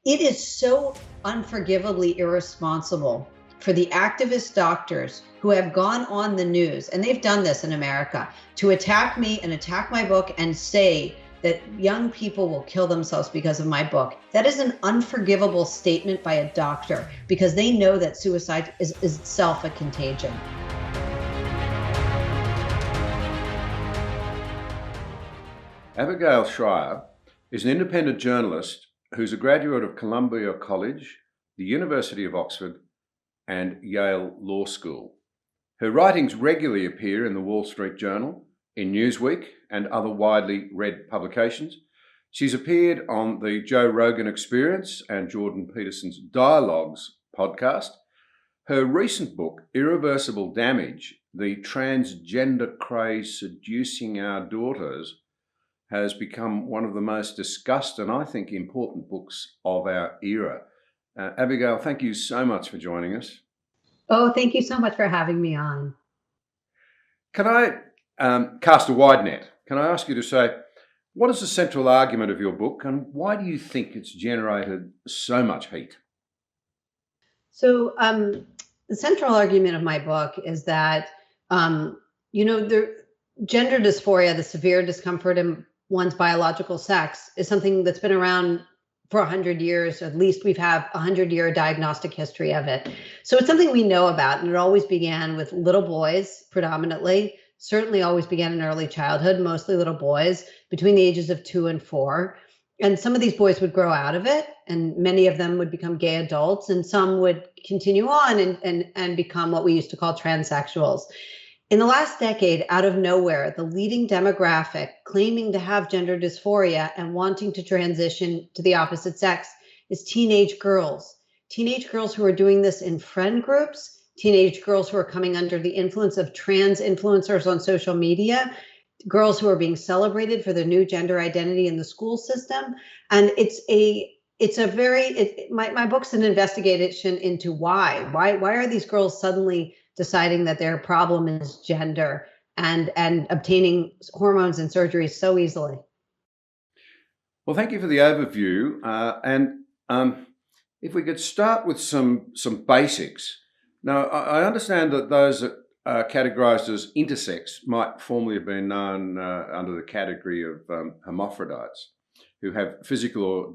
It is so unforgivably irresponsible for the activist doctors who have gone on the news, and they've done this in America, to attack me and attack my book and say that young people will kill themselves because of my book. That is an unforgivable statement by a doctor, because they know that suicide is itself a contagion. Abigail Shrier is an independent journalist who's a graduate of Columbia College, the University of Oxford, and Yale Law School. Her writings regularly appear in the Wall Street Journal, in Newsweek, and other widely read publications. She's appeared on the Joe Rogan Experience and Jordan Peterson's Dialogues podcast. Her recent book, Irreversible Damage, the Transgender Craze Seducing Our Daughters, has become one of the most discussed and I think important books of our era. Abigail, thank you so much for joining us. Oh, thank you so much for having me on. Can I cast a wide net? Can I ask you to say, what is the central argument of your book and why do you think it's generated so much heat? So the central argument of my book is that, the gender dysphoria, the severe discomfort in one's biological sex, is something that's been around for 100 years. At least we've had a 100-year diagnostic history of it. So it's something we know about, and it always began with little boys predominantly, certainly always began in early childhood, mostly little boys between the ages of 2 and 4. And some of these boys would grow out of it, and many of them would become gay adults, and some would continue on and become what we used to call transsexuals. In the last decade, out of nowhere, the leading demographic claiming to have gender dysphoria and wanting to transition to the opposite sex is teenage girls. Teenage girls who are doing this in friend groups, teenage girls who are coming under the influence of trans influencers on social media, girls who are being celebrated for their new gender identity in the school system. And my book's an investigation into why are these girls suddenly deciding that their problem is gender and obtaining hormones and surgeries so easily. Well, thank you for the overview. If we could start with some basics. Now, I understand that those that are categorized as intersex might formerly have been known under the category of hermaphrodites, who have physical or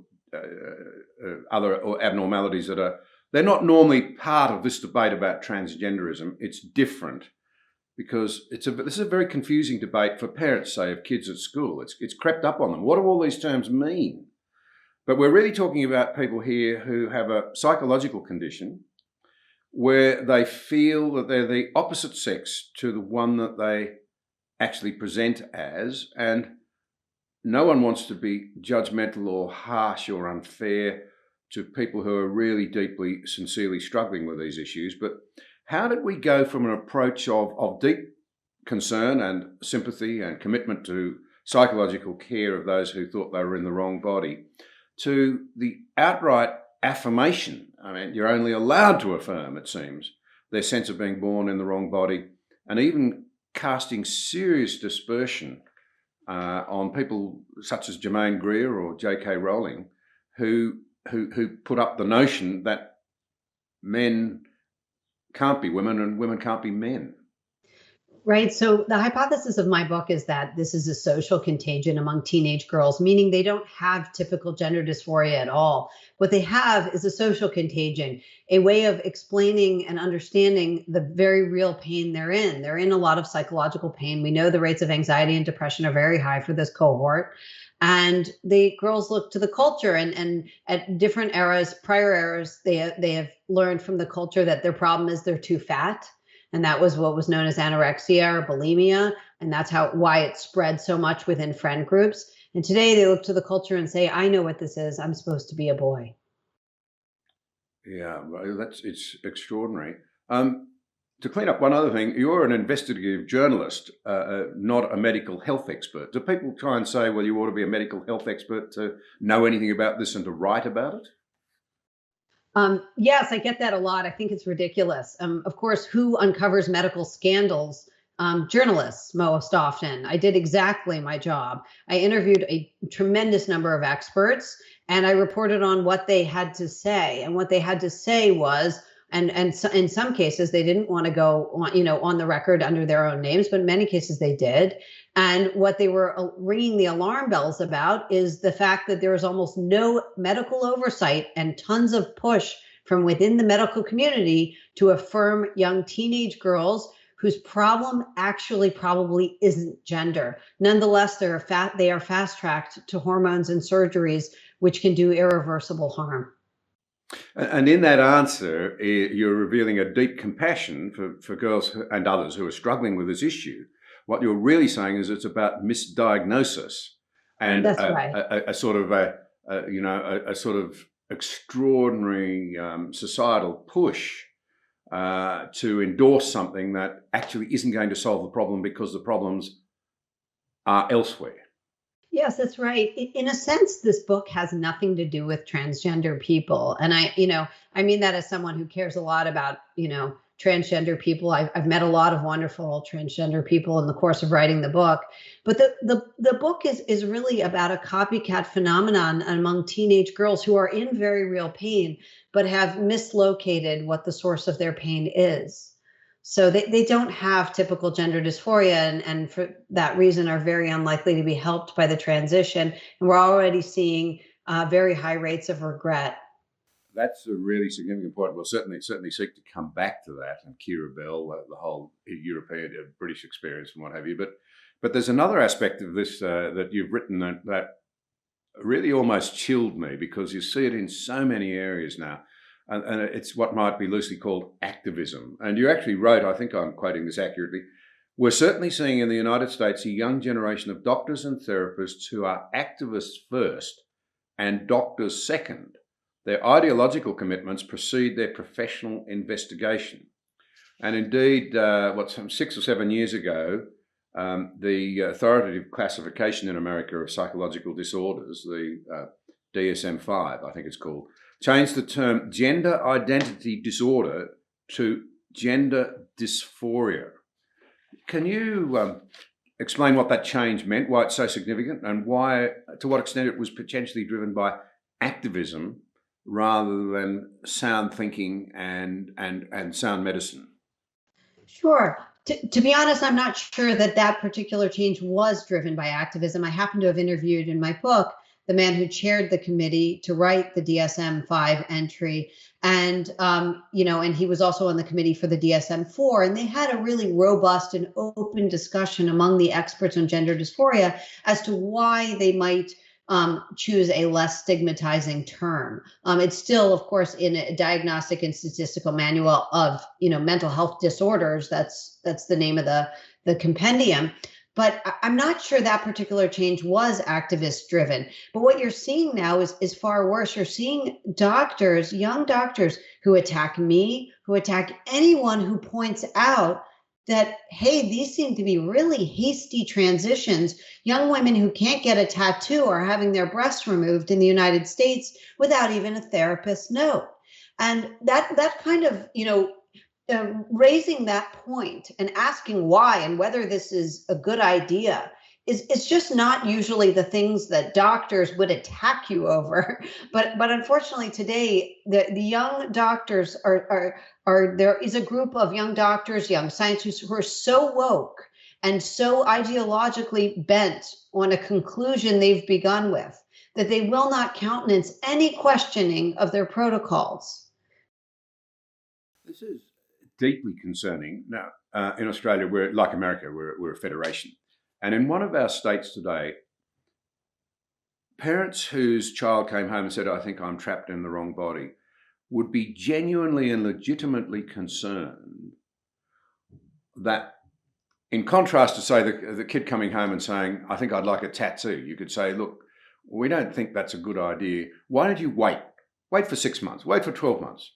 other abnormalities that they're not normally part of this debate about transgenderism. It's different because this is a very confusing debate for parents, say, of kids at school. It's crept up on them. What do all these terms mean? But we're really talking about people here who have a psychological condition where they feel that they're the opposite sex to the one that they actually present as, and no one wants to be judgmental or harsh or unfair to people who are really deeply, sincerely struggling with these issues. But how did we go from an approach of deep concern and sympathy and commitment to psychological care of those who thought they were in the wrong body to the outright affirmation? I mean, you're only allowed to affirm, it seems, their sense of being born in the wrong body, and even casting serious dispersion on people such as Germaine Greer or J.K. Rowling, who put up the notion that men can't be women and women can't be men. Right. So the hypothesis of my book is that this is a social contagion among teenage girls, meaning they don't have typical gender dysphoria at all. What they have is a social contagion, a way of explaining and understanding the very real pain they're in. They're in a lot of psychological pain. We know the rates of anxiety and depression are very high for this cohort. And the girls look to the culture, and at different eras, prior eras, they have learned from the culture that their problem is they're too fat. And that was what was known as anorexia or bulimia. And that's why it spread so much within friend groups. And today they look to the culture and say, I know what this is. I'm supposed to be a boy. Yeah, it's extraordinary. To clean up one other thing, you're an investigative journalist, not a medical health expert. Do people try and say, well, you ought to be a medical health expert to know anything about this and to write about it? Yes, I get that a lot. I think it's ridiculous. Of course, who uncovers medical scandals? Journalists most often. I did exactly my job. I interviewed a tremendous number of experts and I reported on what they had to say. And what they had to say was, and so in some cases they didn't want to go on the record under their own names, but in many cases they did. And what they were ringing the alarm bells about is the fact that there was almost no medical oversight and tons of push from within the medical community to affirm young teenage girls whose problem actually probably isn't gender. Nonetheless, they are fast-tracked to hormones and surgeries, which can do irreversible harm. And in that answer, you're revealing a deep compassion for girls and others who are struggling with this issue. What you're really saying is it's about misdiagnosis and That's right. a sort of extraordinary societal push to endorse something that actually isn't going to solve the problem because the problems are elsewhere. Yes, that's right. In a sense, this book has nothing to do with transgender people. And I mean that as someone who cares a lot about, transgender people. I've met a lot of wonderful transgender people in the course of writing the book. But the book is really about a copycat phenomenon among teenage girls who are in very real pain, but have mislocated what the source of their pain is. So they don't have typical gender dysphoria, and for that reason are very unlikely to be helped by the transition. And we're already seeing very high rates of regret. That's a really significant point. We'll certainly seek to come back to that and Kira Bell, the whole European, British experience and what have you. But there's another aspect of this that you've written that really almost chilled me, because you see it in so many areas now. And it's what might be loosely called activism. And you actually wrote, I think I'm quoting this accurately, we're certainly seeing in the United States a young generation of doctors and therapists who are activists first and doctors second. Their ideological commitments precede their professional investigation. And indeed, some 6 or 7 years ago, the authoritative classification in America of psychological disorders, the DSM-5, I think it's called, changed the term gender identity disorder to gender dysphoria. Can you explain what that change meant, why it's so significant, and why, to what extent it was potentially driven by activism rather than sound thinking and sound medicine? Sure. To be honest, I'm not sure that particular change was driven by activism. I happen to have interviewed in my book the man who chaired the committee to write the DSM-5 entry. And, and he was also on the committee for the DSM-4. And they had a really robust and open discussion among the experts on gender dysphoria as to why they might choose a less stigmatizing term. It's still, of course, in a diagnostic and statistical manual of, mental health disorders. That's the name of the compendium. But I'm not sure that particular change was activist driven. But what you're seeing now is far worse. You're seeing doctors, young doctors, who attack me, who attack anyone who points out that, hey, these seem to be really hasty transitions. Young women who can't get a tattoo are having their breasts removed in the United States without even a therapist's note. And that kind of, raising that point and asking why and whether this is a good idea is just not usually the things that doctors would attack you over. But unfortunately today, the young doctors are there is a group of young doctors, young scientists who are so woke and so ideologically bent on a conclusion they've begun with that they will not countenance any questioning of their protocols. This is deeply concerning. Now, in Australia, we're like America, we're a federation. And in one of our states today, parents whose child came home and said, I think I'm trapped in the wrong body, would be genuinely and legitimately concerned that, in contrast to, say, the kid coming home and saying, I think I'd like a tattoo, you could say, look, we don't think that's a good idea. Why don't you wait? Wait for 6 months, wait for 12 months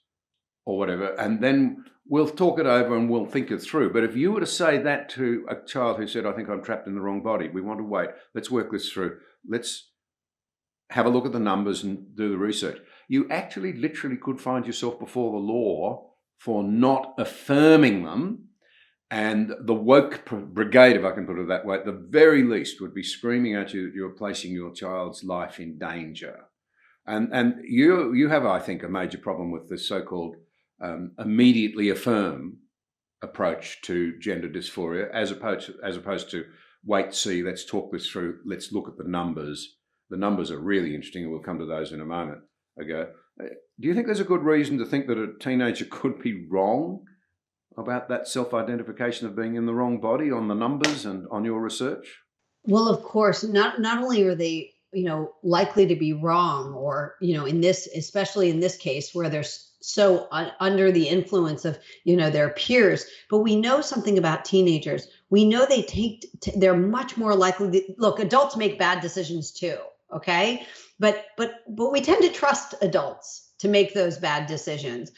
or whatever, and then we'll talk it over and we'll think it through. But if you were to say that to a child who said, I think I'm trapped in the wrong body, we want to wait, let's work this through, let's have a look at the numbers and do the research, you actually literally could find yourself before the law for not affirming them. And the woke brigade, if I can put it that way, at the very least would be screaming at you that you're placing your child's life in danger. And you have, I think, a major problem with the so-called immediately affirm approach to gender dysphoria, as opposed to wait, see, let's talk this through, let's look at the numbers. The numbers are really interesting, and we'll come to those in a moment. Do you think there's a good reason to think that a teenager could be wrong about that self-identification of being in the wrong body on the numbers and on your research? Well, of course, not only are they, likely to be wrong, or, especially in this case where they're so under the influence of, their peers, but we know something about teenagers. We know they're much more likely to, look, adults make bad decisions too. Okay. But we tend to trust adults to make those bad decisions.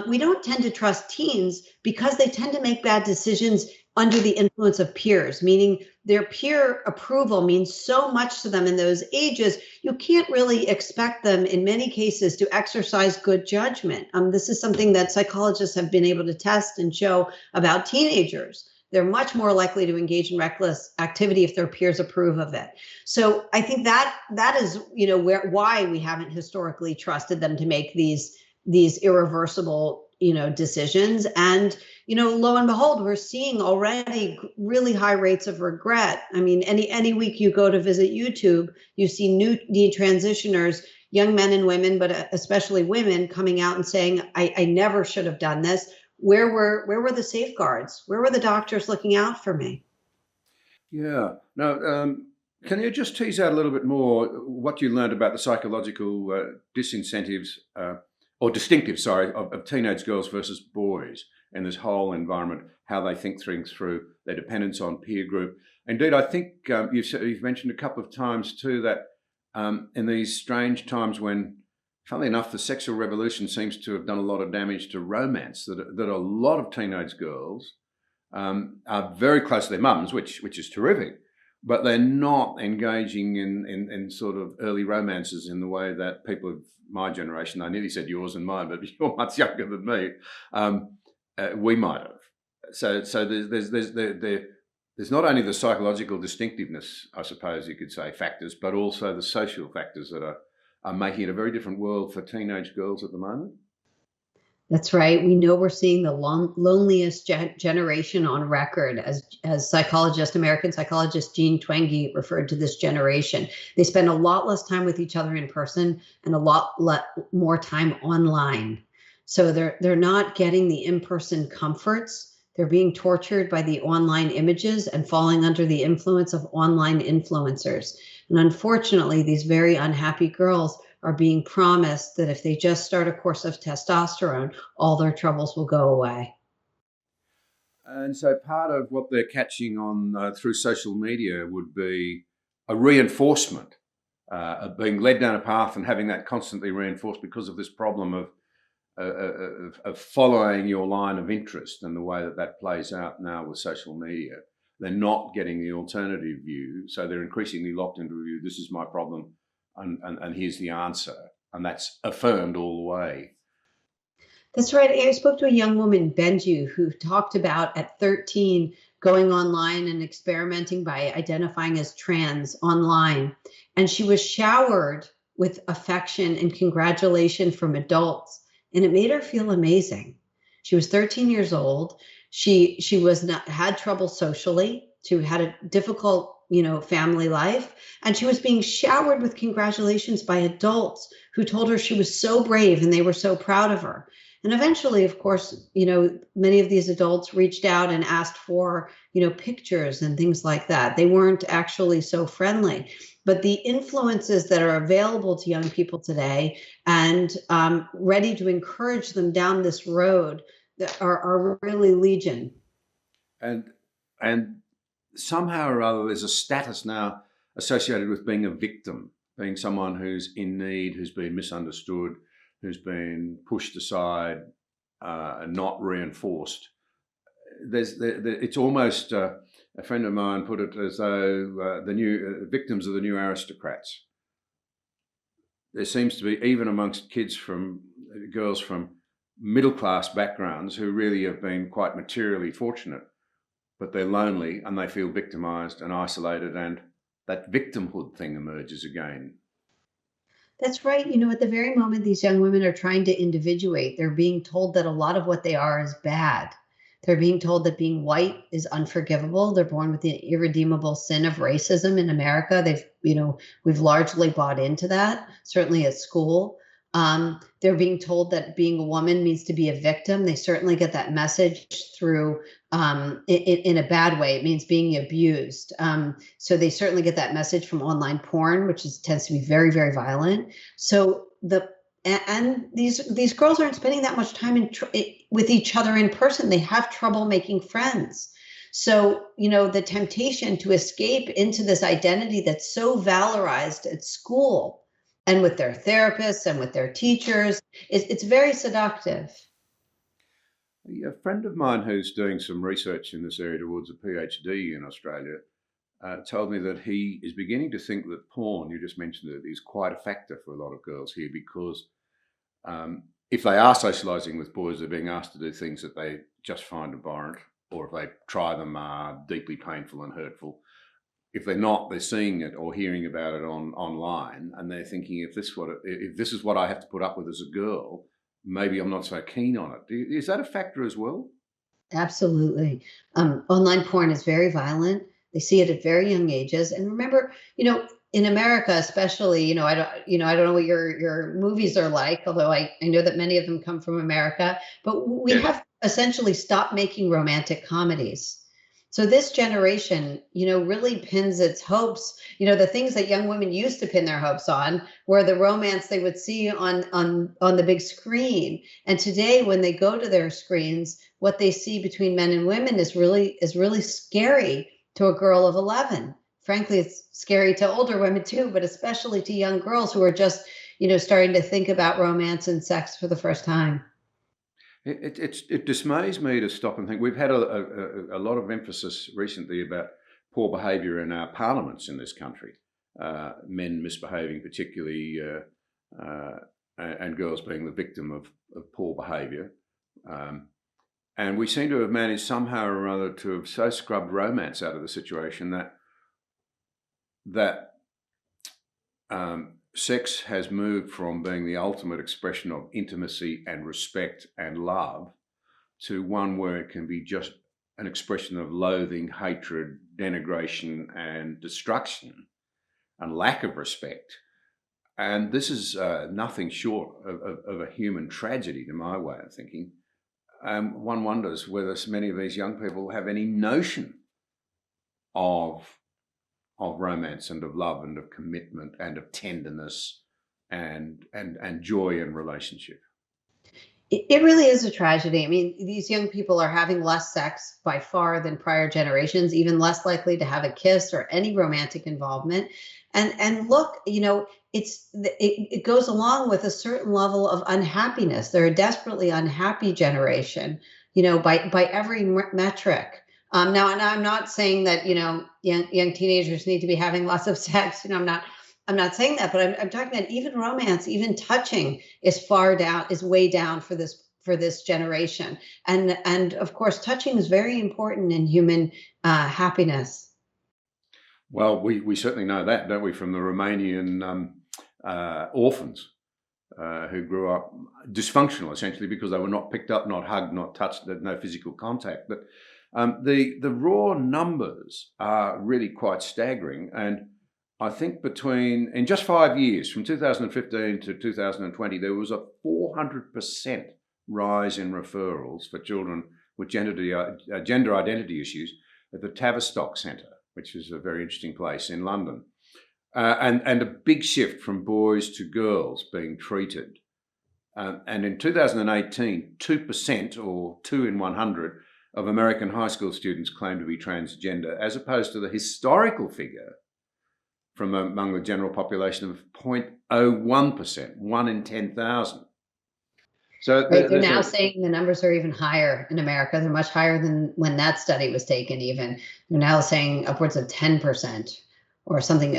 We don't tend to trust teens because they tend to make bad decisions under the influence of peers, meaning their peer approval means so much to them in those ages. You can't really expect them in many cases to exercise good judgment. This is something that psychologists have been able to test and show about teenagers. They're much more likely to engage in reckless activity if their peers approve of it. So I think that is, why we haven't historically trusted them to make these irreversible, decisions. And, lo and behold, we're seeing already really high rates of regret. I mean, any week you go to visit YouTube, you see new detransitioners, young men and women, but especially women, coming out and saying, I never should have done this. Where were the safeguards? Where were the doctors looking out for me? Yeah. Now, can you just tease out a little bit more what you learned about the psychological disincentives or distinctives, sorry, of teenage girls versus boys and this whole environment, how they think things through, their dependence on peer group. Indeed, I think you've mentioned a couple of times too that in these strange times when, funnily enough, the sexual revolution seems to have done a lot of damage to romance, that a lot of teenage girls are very close to their mums, which is terrific, but they're not engaging in sort of early romances in the way that people of my generation, I nearly said yours and mine, but you're much younger than me, we might have. So there's not only the psychological distinctiveness, I suppose you could say, factors, but also the social factors that are making it a very different world for teenage girls at the moment. That's right. We know we're seeing the loneliest generation on record, as American psychologist Jean Twenge referred to this generation. They spend a lot less time with each other in person and a lot more time online. So they're not getting the in-person comforts. They're being tortured by the online images and falling under the influence of online influencers. And unfortunately, these very unhappy girls are being promised that if they just start a course of testosterone, all their troubles will go away. And so part of what they're catching on through social media would be a reinforcement of being led down a path and having that constantly reinforced because of this problem of following your line of interest and the way that plays out now with social media. They're not getting the alternative view, so they're increasingly locked into a view, this is my problem, and here's the answer. And that's affirmed all the way. That's right. I spoke to a young woman, Benju, who talked about at 13 going online and experimenting by identifying as trans online. And she was showered with affection and congratulation from adults. And it made her feel amazing. She was 13 years old. She had trouble socially. She had a difficult, family life. And she was being showered with congratulations by adults who told her she was so brave and they were so proud of her. And eventually, of course, many of these adults reached out and asked for, pictures and things like that. They weren't actually so friendly. But the influences that are available to young people today and ready to encourage them down this road that are really legion. And somehow or other, there's a status now associated with being a victim, being someone who's in need, who's been misunderstood, who's been pushed aside and not reinforced. It's almost, a friend of mine put it as though the new victims are the new aristocrats. There seems to be, even amongst girls from middle-class backgrounds who really have been quite materially fortunate, but they're lonely and they feel victimized and isolated, and that victimhood thing emerges again. That's right. At the very moment these young women are trying to individuate, they're being told that a lot of what they are is bad. They're being told that being white is unforgivable. They're born with the irredeemable sin of racism in America. We've largely bought into that, certainly at school. They're being told that being a woman means to be a victim. They certainly get that message through in a bad way. It means being abused. So they certainly get that message from online porn, which tends to be very, very violent. So these girls aren't spending that much time with each other in person. They have trouble making friends. So, the temptation to escape into this identity that's so valorized at school and with their therapists and with their teachers, it's very seductive. A friend of mine who's doing some research in this area towards a PhD in Australia told me that he is beginning to think that porn, you just mentioned it, is quite a factor for a lot of girls here, because if they are socialising with boys, they're being asked to do things that they just find abhorrent, or if they try them are deeply painful and hurtful. If they're not, they're seeing it or hearing about it online, and they're thinking, if this is what I have to put up with as a girl, maybe I'm not so keen on it. Is that a factor as well? Absolutely. Online porn is very violent. They see it at very young ages. And remember, in America, especially, I don't know what your movies are like, although I know that many of them come from America, but we have essentially stopped making romantic comedies. So this generation, really pins its hopes. The things that young women used to pin their hopes on were the romance they would see on the big screen. And today, when they go to their screens, what they see between men and women is really scary to a girl of 11. Frankly, it's scary to older women too, but especially to young girls who are just, starting to think about romance and sex for the first time. It dismays me to stop and think. We've had a lot of emphasis recently about poor behaviour in our parliaments in this country, men misbehaving particularly, and girls being the victim of poor behaviour. And we seem to have managed somehow or other to have so scrubbed romance out of the situation that sex has moved from being the ultimate expression of intimacy and respect and love to one where it can be just an expression of loathing, hatred, denigration, and destruction and lack of respect. And this is nothing short of a human tragedy, to my way of thinking. One wonders whether many of these young people have any notion of romance and of love and of commitment and of tenderness and joy in relationship. It really is a tragedy. I mean, these young people are having less sex by far than prior generations, even less likely to have a kiss or any romantic involvement. And look, it goes along with a certain level of unhappiness. They're a desperately unhappy generation, by every metric. Now, and I'm not saying that, young teenagers need to be having lots of sex. I'm not saying that, but I'm talking about even romance, even touching is way down for this generation. And of course, touching is very important in human happiness. Well, we certainly know that, don't we, from the Romanian orphans who grew up dysfunctional, essentially, because they were not picked up, not hugged, not touched, no physical contact. But the raw numbers are really quite staggering. And I think in just 5 years, from 2015 to 2020, there was a 400% rise in referrals for children with gender identity issues at the Tavistock Centre, which is a very interesting place in London. And a big shift from boys to girls being treated. And in 2018, 2% or 2 in 100 of American high school students claim to be transgender, as opposed to the historical figure from among the general population of 0.01%, 1 in 10,000. So they're now saying the numbers are even higher in America. They're much higher than when that study was taken even. They're now saying upwards of 10% or something,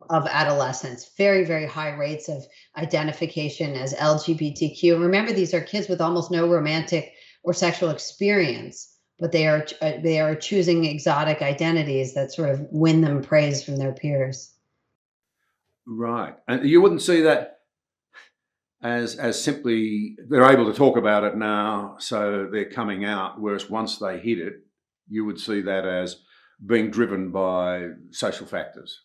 of adolescents. Very, very high rates of identification as LGBTQ. Remember, these are kids with almost no romantic or sexual experience, but they are choosing exotic identities that sort of win them praise from their peers. Right. And you wouldn't see that as simply they're able to talk about it now, so they're coming out, whereas once they hit it, you would see that as being driven by social factors.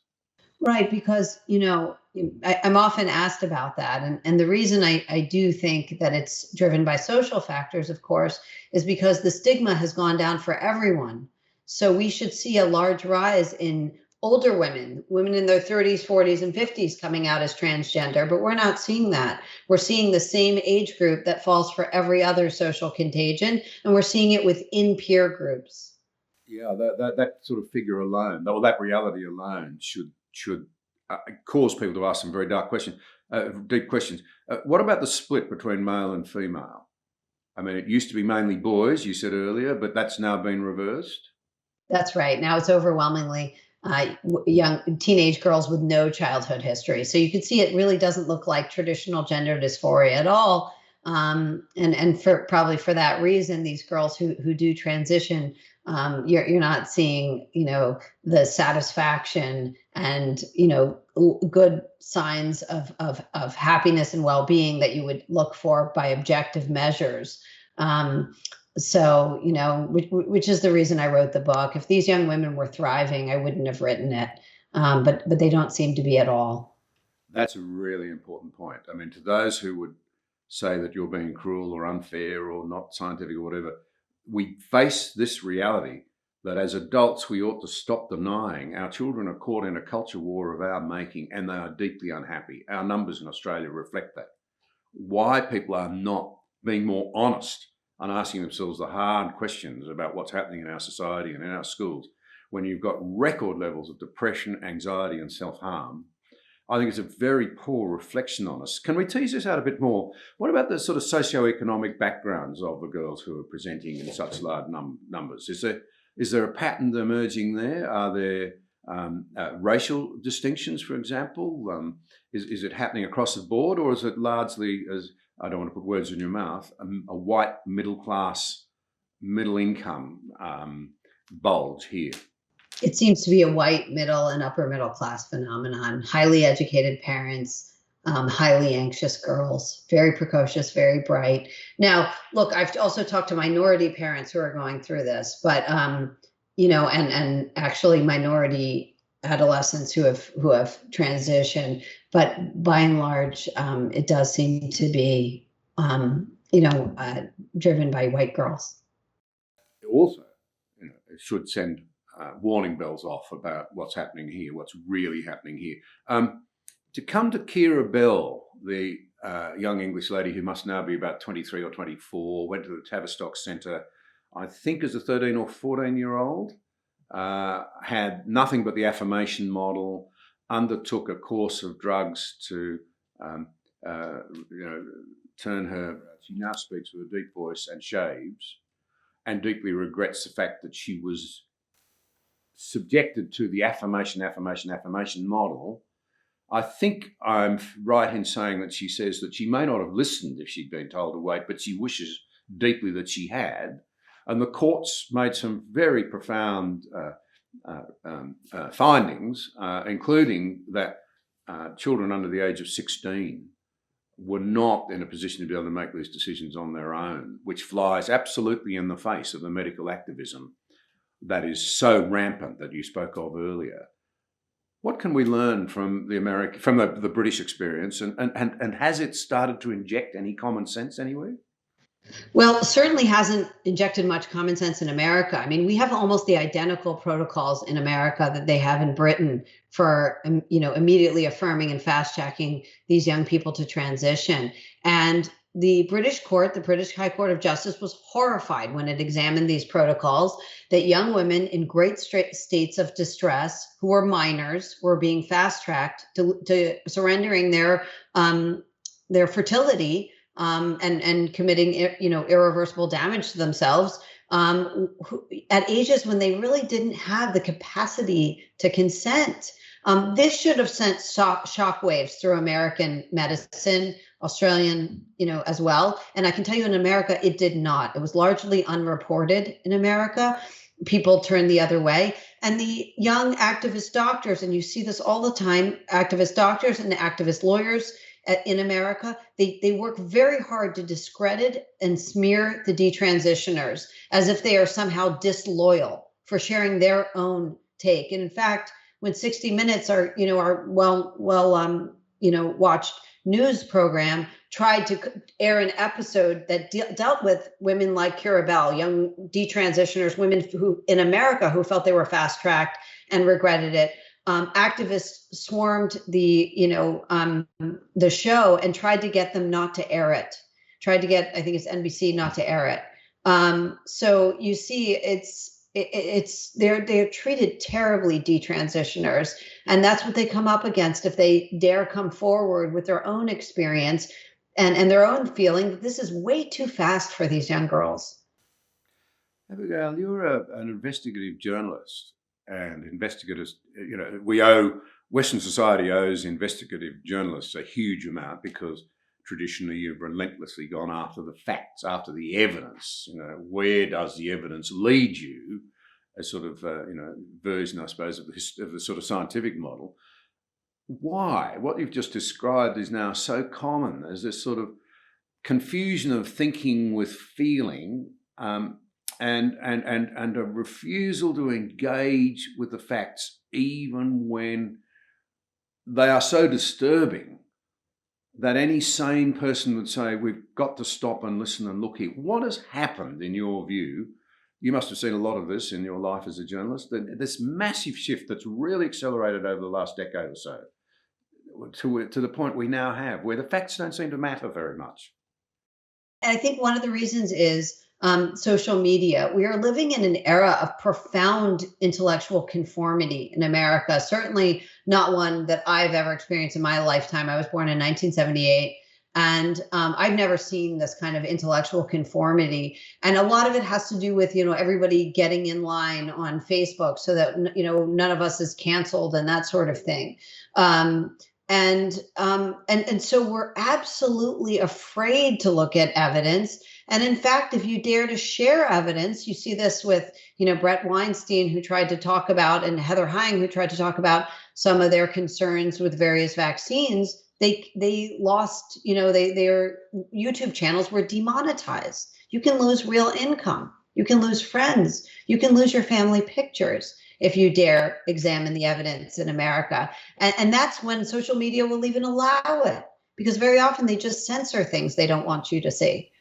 Right, because I'm often asked about that, and the reason I do think that it's driven by social factors, of course, is because the stigma has gone down for everyone. So we should see a large rise in older women in their 30s, 40s, and 50s coming out as transgender, but we're not seeing that. We're seeing the same age group that falls for every other social contagion, and we're seeing it within peer groups. Yeah, that sort of figure alone, or that reality alone, should cause people to ask some very dark questions, deep questions. What about the split between male and female? I mean, it used to be mainly boys, you said earlier, but that's now been reversed. That's right. Now it's overwhelmingly young teenage girls with no childhood history. So you can see it really doesn't look like traditional gender dysphoria at all. And for probably for that reason, these girls who do transition, you're not seeing the satisfaction and good signs of happiness and well-being that you would look for by objective measures. So, which is the reason I wrote the book. If these young women were thriving, I wouldn't have written it. But they don't seem to be at all. That's a really important point. I mean, to those who would say that you're being cruel or unfair or not scientific or whatever, we face this reality that as adults we ought to stop denying. Our children are caught in a culture war of our making, and they are deeply unhappy. Our numbers in Australia reflect that. Why people are not being more honest and asking themselves the hard questions about what's happening in our society and in our schools, when you've got record levels of depression, anxiety, and self-harm, I think it's a very poor reflection on us. Can we tease this out a bit more? What about the sort of socio-economic backgrounds of the girls who are presenting in such large numbers? Is there a pattern emerging there? Are there racial distinctions, for example? Is it happening across the board, or is it largely, as I don't want to put words in your mouth, a white middle class, middle income bulge here? It seems to be a white middle and upper middle class phenomenon. Highly educated parents, highly anxious girls, very precocious, very bright. Now, look, I've also talked to minority parents who are going through this, but and actually minority adolescents who have transitioned. But by and large, it does seem to be driven by white girls. Also, it should send warning bells off about what's happening here, what's really happening here. To come to Kira Bell, the young English lady who must now be about 23 or 24, went to the Tavistock Centre, I think as a 13 or 14-year-old, had nothing but the affirmation model, undertook a course of drugs to turn her, she now speaks with a deep voice and shaves, and deeply regrets the fact that she was subjected to the affirmation model. I think I'm right in saying that she says that she may not have listened if she'd been told to wait, but she wishes deeply that she had. And the courts made some very profound findings, including that children under the age of 16 were not in a position to be able to make these decisions on their own, which flies absolutely in the face of the medical activism that is so rampant that you spoke of earlier. What can we learn from the British experience, and has it started to inject any common sense anywhere? Well, certainly hasn't injected much common sense in America. I mean, we have almost the identical protocols in America that they have in Britain for, immediately affirming and fast tracking these young people to transition. And the British High Court of Justice, was horrified when it examined these protocols that young women in great states of distress, who were minors, were being fast tracked to surrendering their fertility and committing irreversible damage to themselves at ages when they really didn't have the capacity to consent. This should have sent shockwaves through American medicine, Australian, as well. And I can tell you in America, it did not. It was largely unreported in America. people turn the other way. And the young activist doctors, and you see this all the time, activist doctors and activist lawyers in America, they work very hard to discredit and smear the detransitioners as if they are somehow disloyal for sharing their own take. And in fact, when 60 Minutes, our watched news program, tried to air an episode that dealt with women like Kira Bell, young detransitioners, women who in America who felt they were fast tracked and regretted it. Activists swarmed the show and tried to get them not to air it. Tried to get, I think it's NBC, not to air it. So you see, they're treated terribly, detransitioners, and that's what they come up against if they dare come forward with their own experience and their own feeling that this is way too fast for these young girls. Abigail, you're an investigative journalist, and investigators, Western society owes investigative journalists a huge amount because traditionally you've relentlessly gone after the facts, after the evidence. Where does the evidence lead you? A sort of, version, I suppose, of the sort of scientific model. Why? What you've just described is now so common. There's this sort of confusion of thinking with feeling, and a refusal to engage with the facts, even when they are so disturbing that any sane person would say, we've got to stop and listen and look here. What has happened, in your view? You must have seen a lot of this in your life as a journalist, this massive shift that's really accelerated over the last decade or so to the point we now have where the facts don't seem to matter very much. And I think one of the reasons is social media. We are living in an era of profound intellectual conformity in America, certainly not one that I've ever experienced in my lifetime. I was born in 1978. And I've never seen this kind of intellectual conformity. And a lot of it has to do with, everybody getting in line on Facebook so that, none of us is canceled and that sort of thing. And so we're absolutely afraid to look at evidence. And in fact, if you dare to share evidence, you see this with, Brett Weinstein, who tried to talk about, and Heather Heying, who tried to talk about some of their concerns with various vaccines. They lost, their YouTube channels were demonetized. You can lose real income. You can lose friends. You can lose your family pictures if you dare examine the evidence in America. And that's when social media will even allow it, because very often they just censor things they don't want you to see.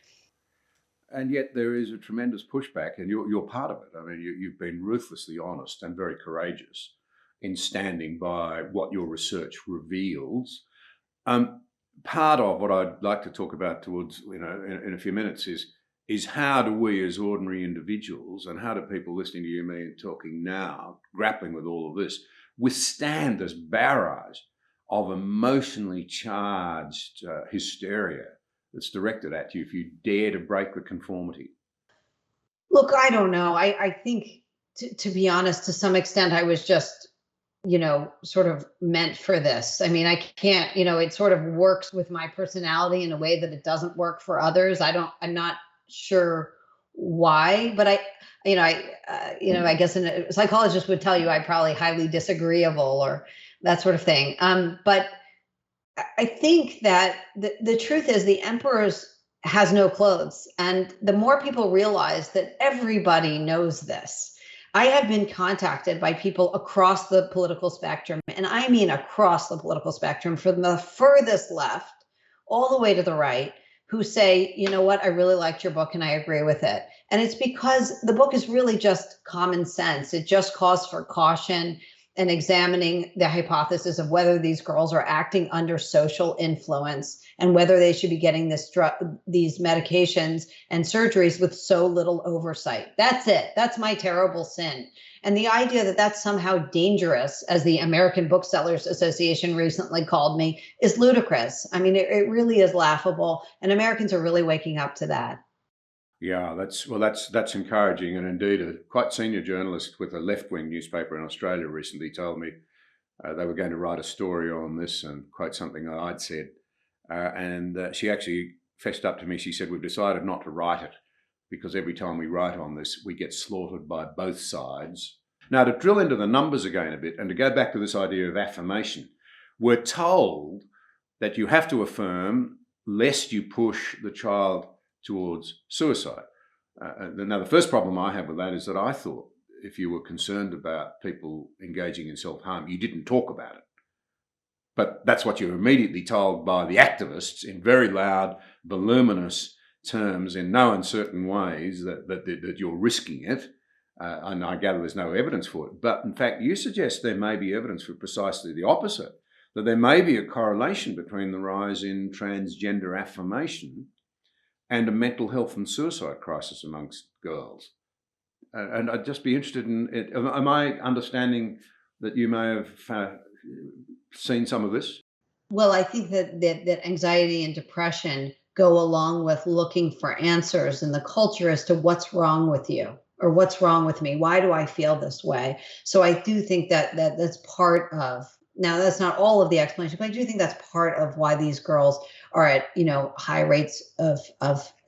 And yet there is a tremendous pushback, and you're part of it. I mean, you've been ruthlessly honest and very courageous in standing by what your research reveals. Part of what I'd like to talk about towards, in a few minutes is how do we as ordinary individuals, and how do people listening to you, me, and talking now, grappling with all of this, withstand this barrage of emotionally charged hysteria that's directed at you if you dare to break the conformity? Look, I don't know. I think, to be honest, to some extent, I was just sort of meant for this. I mean, I can't, it sort of works with my personality in a way that it doesn't work for others. I'm not sure why, but I guess a psychologist would tell you I'm probably highly disagreeable or that sort of thing. But I think that the truth is the emperor has no clothes. And the more people realize that everybody knows this, I have been contacted by people across the political spectrum, and I mean across the political spectrum, from the furthest left all the way to the right, who say, you know what, I really liked your book and I agree with it. And it's because the book is really just common sense. It just calls for caution and examining the hypothesis of whether these girls are acting under social influence and whether they should be getting these medications and surgeries with so little oversight. That's it. That's my terrible sin. And the idea that that's somehow dangerous, as the American Booksellers Association recently called me, is ludicrous. I mean, it really is laughable. And Americans are really waking up to that. Yeah, that's encouraging. And indeed, a quite senior journalist with a left-wing newspaper in Australia recently told me they were going to write a story on this and quote something that I'd said. And she actually fessed up to me. She said, we've decided not to write it because every time we write on this, we get slaughtered by both sides. Now, to drill into the numbers again a bit and to go back to this idea of affirmation, we're told that you have to affirm lest you push the child towards suicide. Now, the first problem I have with that is that I thought if you were concerned about people engaging in self-harm, you didn't talk about it. But that's what you're immediately told by the activists in very loud, voluminous terms, in no uncertain ways, that you're risking it. And I gather there's no evidence for it. But in fact, you suggest there may be evidence for precisely the opposite, that there may be a correlation between the rise in transgender affirmation and a mental health and suicide crisis amongst girls. And I'd just be interested in it. Am I understanding that you may have seen some of this? Well, I think that anxiety and depression go along with looking for answers in the culture as to what's wrong with you or what's wrong with me. Why do I feel this way? So I do think that's part of. Now, that's not all of the explanation, but I do think that's part of why these girls are at, high rates of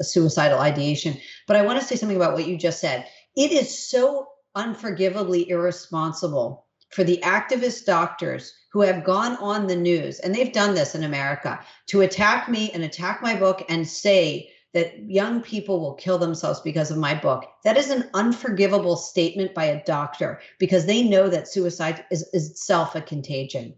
suicidal ideation. But I want to say something about what you just said. It is so unforgivably irresponsible for the activist doctors who have gone on the news, and they've done this in America, to attack me and attack my book and say that young people will kill themselves because of my book. That is an unforgivable statement by a doctor, because they know that suicide is itself a contagion.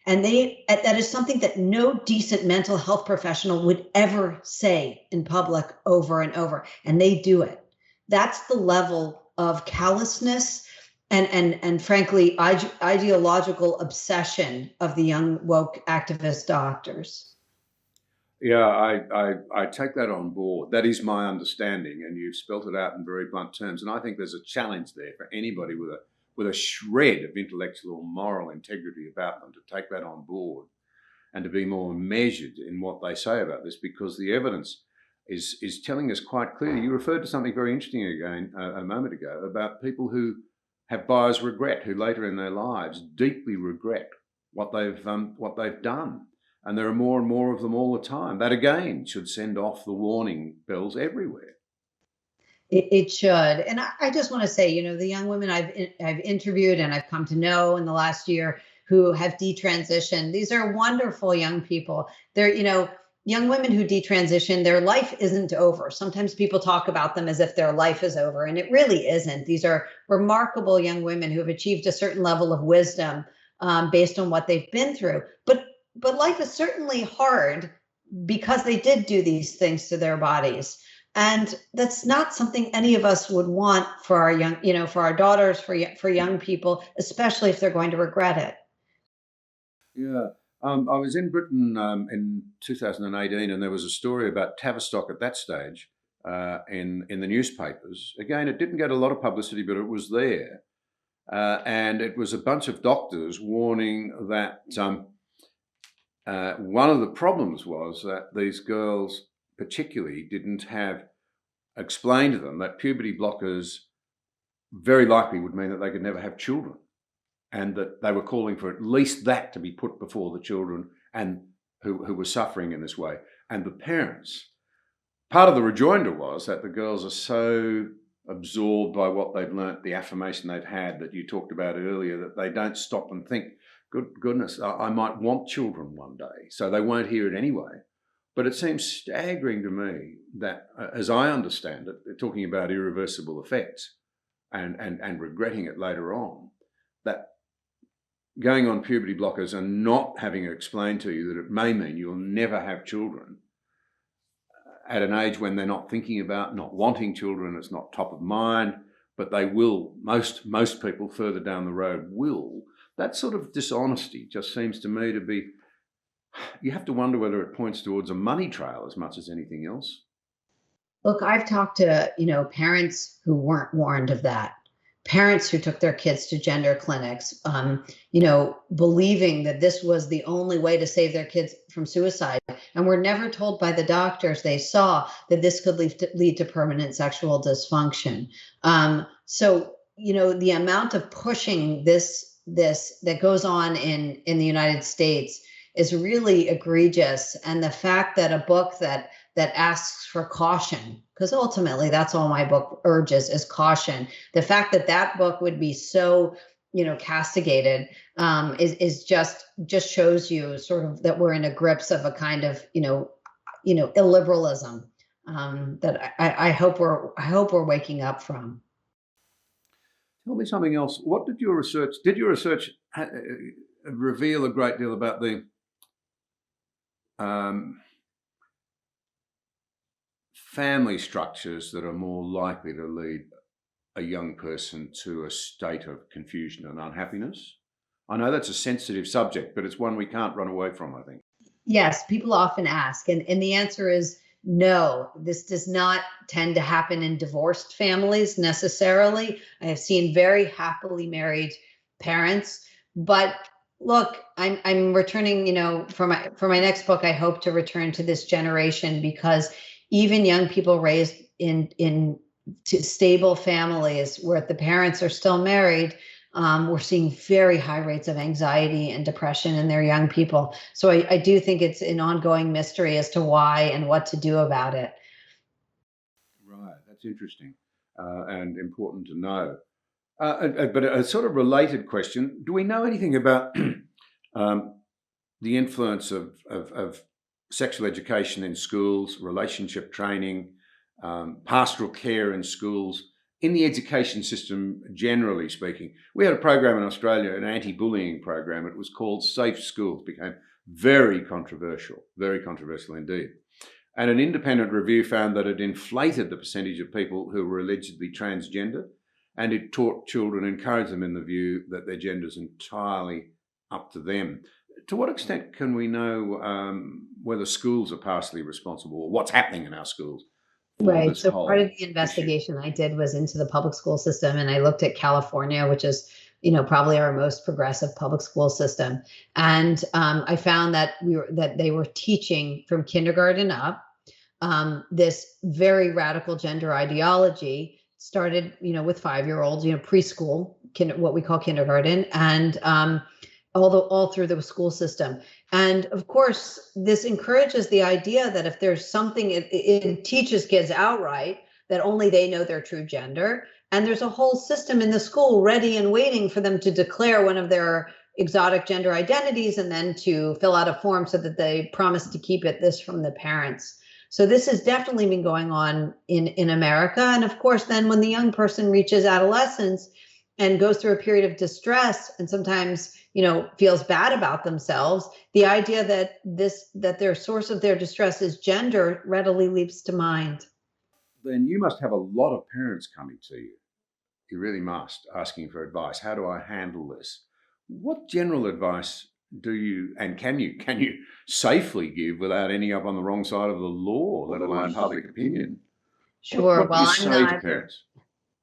And that is something that no decent mental health professional would ever say in public over and over. And they do it. That's the level of callousness and frankly, ideological obsession of the young woke activist doctors. Yeah, I take that on board. That is my understanding, and you've spelt it out in very blunt terms. And I think there's a challenge there for anybody with a shred of intellectual or moral integrity about them to take that on board and to be more measured in what they say about this, because the evidence is telling us quite clearly. You referred to something very interesting again a moment ago about people who have buyer's regret, who later in their lives deeply regret what they've done. And there are more and more of them all the time. That again should send off the warning bells everywhere. It should. And I just want to say, the young women I've interviewed and I've come to know in the last year who have detransitioned, these are wonderful young people. They're, young women who detransition, their life isn't over. Sometimes people talk about them as if their life is over, and it really isn't. These are remarkable young women who have achieved a certain level of wisdom based on what they've been through. But life is certainly hard because they did do these things to their bodies. And that's not something any of us would want for our young, for our daughters, for young people, especially if they're going to regret it. Yeah. I was in Britain in 2018, and there was a story about Tavistock at that stage in the newspapers. Again, it didn't get a lot of publicity, but it was there. And it was a bunch of doctors warning that one of the problems was that these girls particularly didn't have explained to them that puberty blockers very likely would mean that they could never have children, and that they were calling for at least that to be put before the children and who were suffering in this way. And the parents, part of the rejoinder was that the girls are so absorbed by what they've learnt, the affirmation they've had that you talked about earlier, that they don't stop and think, goodness, I might want children one day. So they won't hear it anyway. But it seems staggering to me that, as I understand it, they're talking about irreversible effects and regretting it later on, that going on puberty blockers and not having it explained to you that it may mean you'll never have children at an age when they're not thinking about, not wanting children, it's not top of mind, but they will, most people further down the road will. That sort of dishonesty just seems to me to be, you have to wonder whether it points towards a money trail as much as anything else. Look, I've talked to, parents who weren't warned of that. Parents who took their kids to gender clinics, believing that this was the only way to save their kids from suicide, and were never told by the doctors they saw that this could lead to permanent sexual dysfunction. So, the amount of pushing this that goes on in the United States is really egregious. And the fact that a book that that asks for caution, because ultimately that's all my book urges is caution. The fact that that book would be so, castigated is just shows you sort of that we're in a grips of a kind of, illiberalism that I hope we're waking up from. Tell me something else. What did your research? Did your research reveal a great deal about the family structures that are more likely to lead a young person to a state of confusion and unhappiness? I know that's a sensitive subject, but it's one we can't run away from, I think. Yes, people often ask, and the answer is no. This does not tend to happen in divorced families necessarily. I have seen very happily married parents, but look, I'm returning, for my next book, I hope to return to this generation, because even young people raised in stable families where the parents are still married, we're seeing very high rates of anxiety and depression in their young people. So I do think it's an ongoing mystery as to why and what to do about it. Right, that's interesting and important to know. But a sort of related question, do we know anything about the influence of sexual education in schools, relationship training, pastoral care in schools, in the education system, generally speaking? We had a program in Australia, an anti-bullying program. It was called Safe Schools. It became very controversial indeed. And an independent review found that it inflated the percentage of people who were allegedly transgender, and it taught children, encouraged them in the view that their gender is entirely up to them. To what extent can we know whether schools are partially responsible, or what's happening in our schools? Right. So part of the investigation I did was into the public school system, and I looked at California, which is, probably our most progressive public school system. And I found that they were teaching from kindergarten up this very radical gender ideology. Started, with 5-year-olds, preschool, what we call kindergarten, and all through the school system. And of course, this encourages the idea that if there's something, it teaches kids outright that only they know their true gender. And there's a whole system in the school ready and waiting for them to declare one of their exotic gender identities and then to fill out a form so that they promise to keep this from the parents. So this has definitely been going on in America. And of course, then when the young person reaches adolescence and goes through a period of distress and sometimes, feels bad about themselves, the idea that their source of their distress is gender readily leaps to mind. Then you must have a lot of parents coming to you. You really must, asking for advice. How do I handle this? What general advice do you, and can you safely give without ending up on the wrong side of the law, let alone public opinion? Sure. What do you say to parents?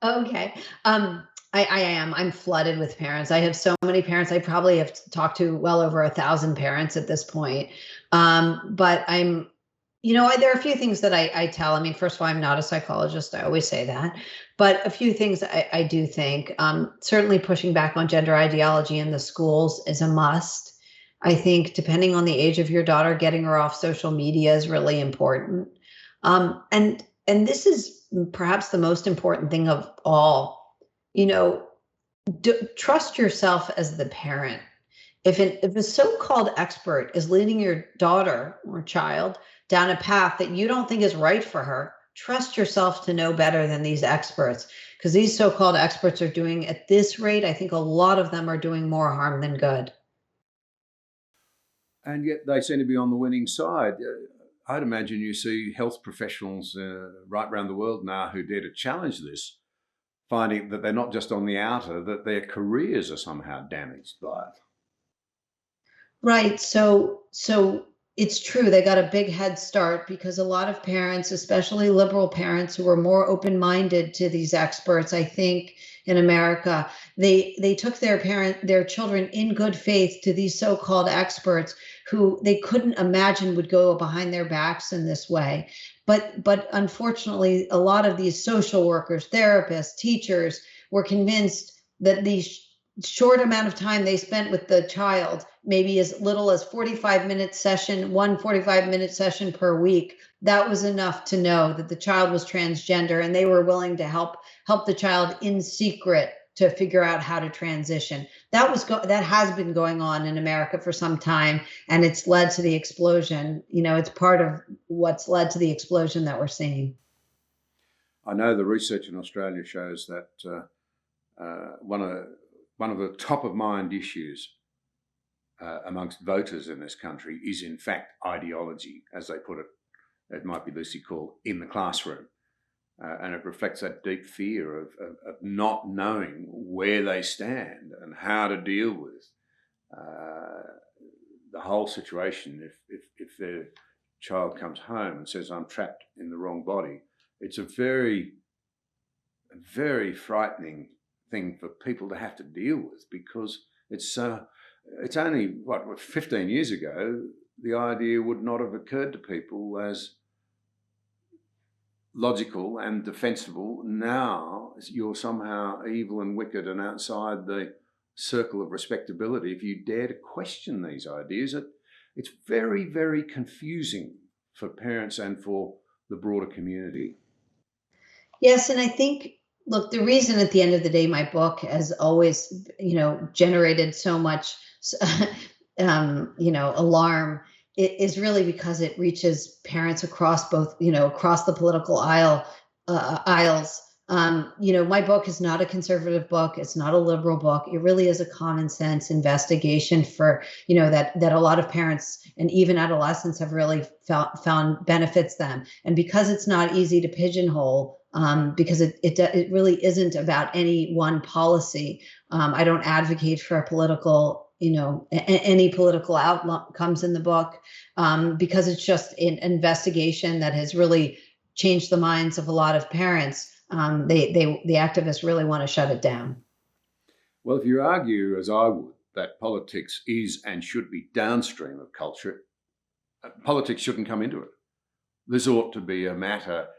Okay. I'm flooded with parents. I have so many parents. I probably have talked to well over 1,000 parents at this point. But there are a few things that I tell. I mean, first of all, I'm not a psychologist. I always say that. But a few things I do think, certainly pushing back on gender ideology in the schools is a must. I think depending on the age of your daughter, getting her off social media is really important. And this is perhaps the most important thing of all. Trust yourself as the parent. If a so-called expert is leading your daughter or child down a path that you don't think is right for her, trust yourself to know better than these experts, because these so-called experts are doing, at this rate, I think a lot of them are doing more harm than good. And yet they seem to be on the winning side. I'd imagine you see health professionals right around the world now who dare to challenge this, finding that they're not just on the outer, that their careers are somehow damaged by it. Right. So it's true. They got a big head start because a lot of parents, especially liberal parents who are more open-minded to these experts, I think in America, they took their children in good faith to these so-called experts who they couldn't imagine would go behind their backs in this way. But unfortunately, a lot of these social workers, therapists, teachers were convinced that these short amount of time they spent with the child, maybe as little as 45-minute session, 45-minute session per week, that was enough to know that the child was transgender, and they were willing to help the child in secret to figure out how to transition. That has been going on in America for some time, and it's led to the explosion. It's part of what's led to the explosion that we're seeing. I know the research in Australia shows that one of the top of mind issues amongst voters in this country is in fact ideology, as they put it. It might be loosely called in the classroom. And it reflects that deep fear of not knowing where they stand and how to deal with the whole situation. If their child comes home and says, I'm trapped in the wrong body, it's a very frightening thing for people to have to deal with, because it's only, 15 years ago, the idea would not have occurred to people as logical and defensible. Now you're somehow evil and wicked and outside the circle of respectability if you dare to question these ideas. It's very, very confusing for parents and for the broader community. Yes, and I think, look, the reason at the end of the day my book has always, generated so much, alarm, it is really because it reaches parents across across the political aisles. My book is not a conservative book. It's not a liberal book. It really is a common sense investigation for, that a lot of parents and even adolescents have really found benefits them. And because it's not easy to pigeonhole, because it really isn't about any one policy. I don't advocate for a political, any political outcomes in the book, because it's just an investigation that has really changed the minds of a lot of parents. The activists really want to shut it down. Well, if you argue, as I would, that politics is and should be downstream of culture, politics shouldn't come into it. This ought to be a matter,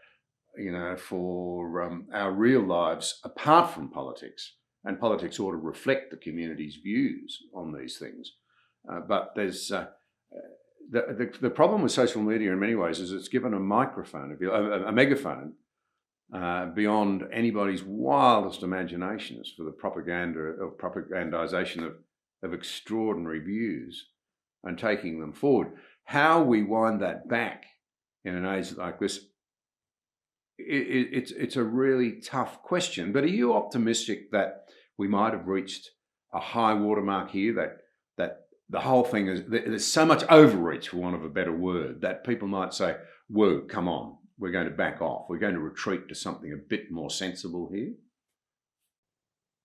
for our real lives apart from politics. And politics ought to reflect the community's views on these things. But there's the problem with social media in many ways is it's given a microphone, a megaphone, beyond anybody's wildest imaginations for the propagandization of extraordinary views and taking them forward. How we wind that back in an age like this, it's a really tough question. But are you optimistic that we might have reached a high watermark here, that the whole thing there's so much overreach, for want of a better word, that people might say, whoa, come on, we're going to back off. We're going to retreat to something a bit more sensible here?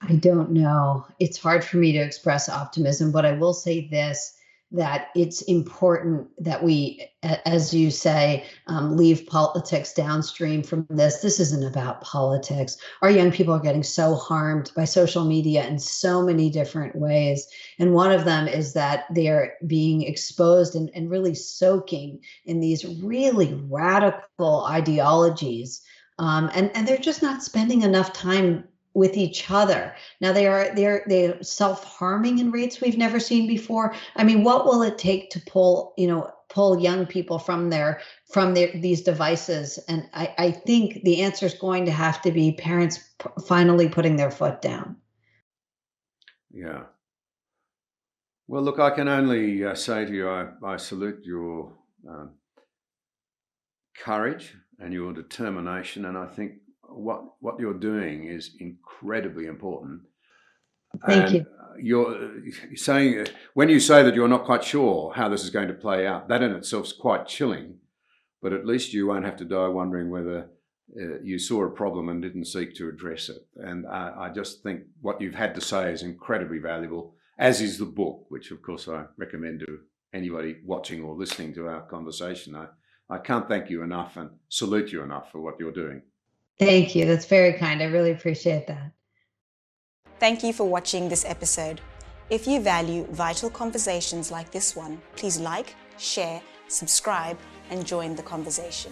I don't know. It's hard for me to express optimism, but I will say this, that it's important that we, as you say, leave politics downstream from this. This isn't about politics. Our young people are getting so harmed by social media in so many different ways. And one of them is that they're being exposed and really soaking in these really radical ideologies. And they're just not spending enough time with each other. Now they're self-harming in rates we've never seen before. I mean, what will it take to pull young people from these devices? And I think the answer is going to have to be parents finally putting their foot down. Yeah. Well, look, I can only say to you, I salute your courage and your determination, and I think what you're doing is incredibly important. Thank you. You're saying, when you say that you're not quite sure how this is going to play out, that in itself is quite chilling, but at least you won't have to die wondering whether you saw a problem and didn't seek to address it. And I just think what you've had to say is incredibly valuable, as is the book, which of course I recommend to anybody watching or listening to our conversation. I can't thank you enough and salute you enough for what you're doing. Thank you. That's very kind. I really appreciate that. Thank you for watching this episode. If you value vital conversations like this one, please like, share, subscribe, and join the conversation.